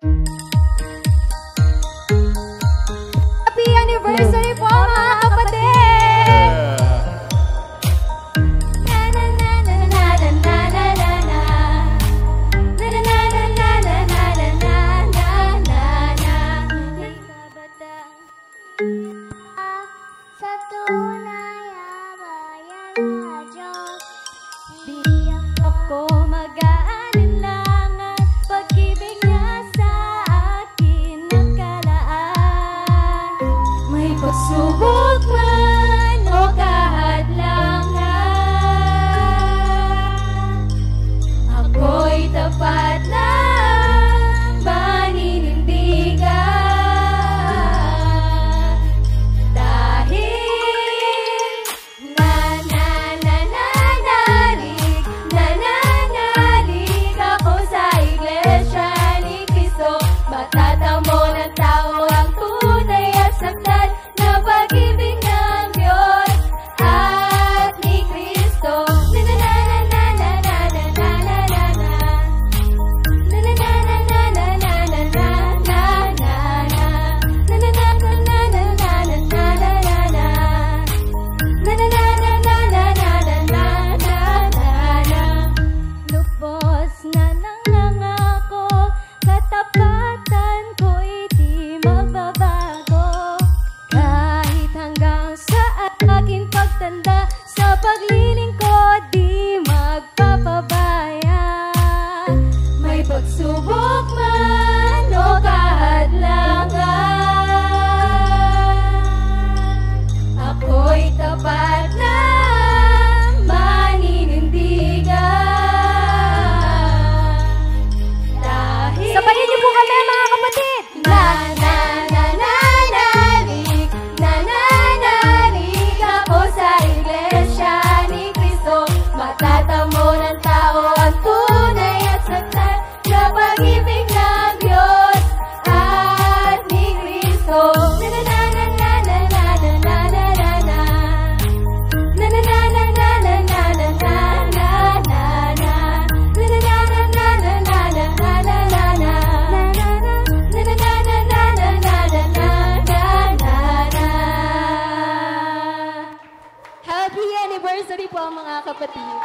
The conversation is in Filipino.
Happy anniversary po mga kapatid! Sa tunay abayan na Diyos, di Ako mag-aalinlangan, pag-ibig niya sa akin nakalaan. May pagsubok man o kahadlangan, ako'y tapat lang maninindigan. Dahil nananalig ako sa Iglesia ni Cristo, matatamo ng tao ang tunay at saktan na pag-ibig ng Diyos at ni Cristo. Lubos na nangangako, katapatan ko'y di magbabago. Kahit hanggang sa aking pagtanda, sa paglilingkod di magpapabaya. May pagsubok man o kahadlangan, ako'y tapat na maninindigan. Dahil sabayan niyo po kami mga kapatid! Nananalig ako sa Iglesia ni Cristo, matatamo ng tao ang tunay at saktan na pag-ibig ng Diyos at ni Cristo. Happy anniversary po mga kapatid!